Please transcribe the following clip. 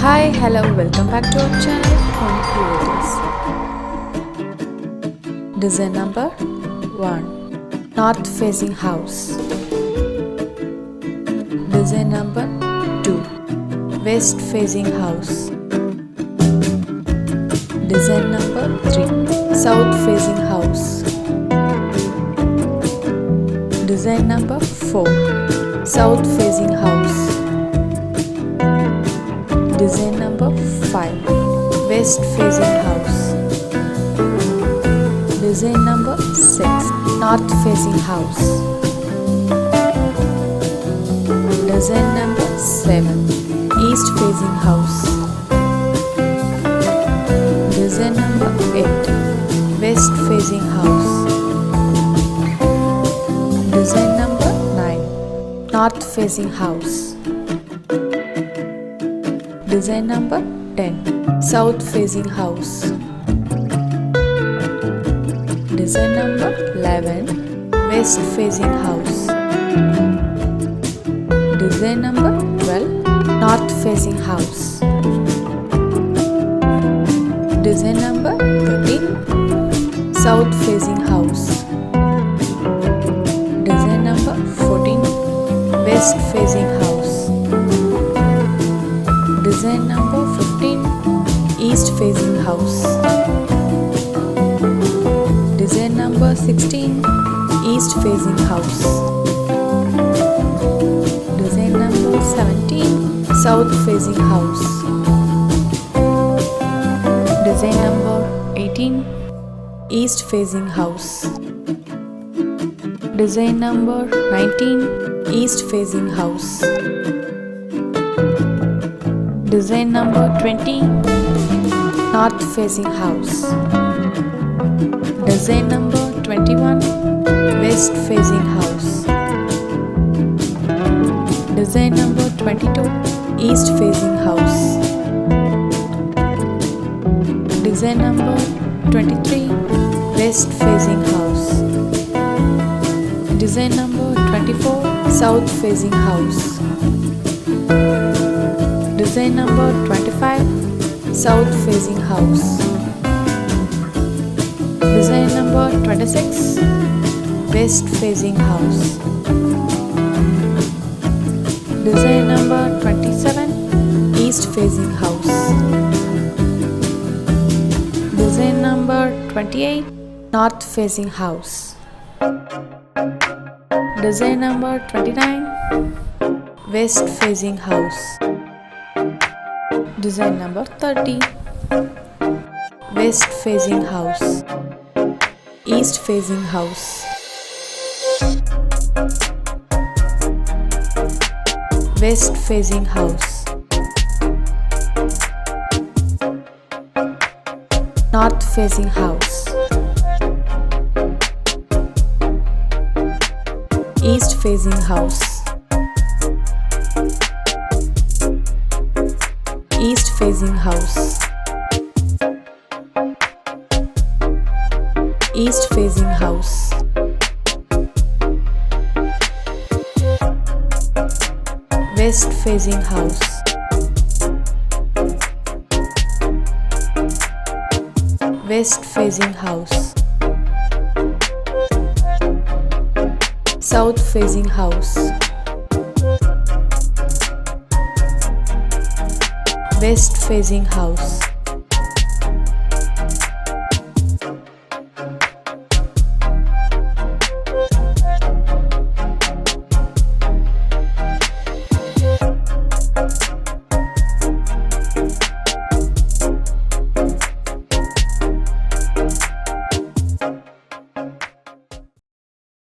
Hi, hello, welcome back to our channel Home Creators. Design number 1. North facing house. Design number 2. West facing house. Design number 3. South facing house. Design number 4. South facing house. Design number 5. West facing house. Design number 6. North facing house. Design number 7. East facing house. Design number 8. West facing house. Design number 9. North facing house. Design number 10. South facing house. Design number 11. West facing house. Design number 12. North facing house. Design number 13. South facing house. Design number 14. West facing house. Design number 15. East facing house. Design number 16. East facing house. Design number 17. South facing house. Design number 18. East facing house. Design number 19. East facing house. Design number 20. North facing house. Design number 21. West facing house. Design number 22. East facing house. Design number 23. West facing house. Design number 24. South facing house. Design number 25. South facing house. Design number 26. West facing house. Design number 27. East facing house. Design number 28. North facing house. Design number 29. West facing house. Design number 30. West facing house. East facing house. West facing house. North facing house. East facing house. East facing house. East facing house. West facing house. West facing house. South facing house. West facing house.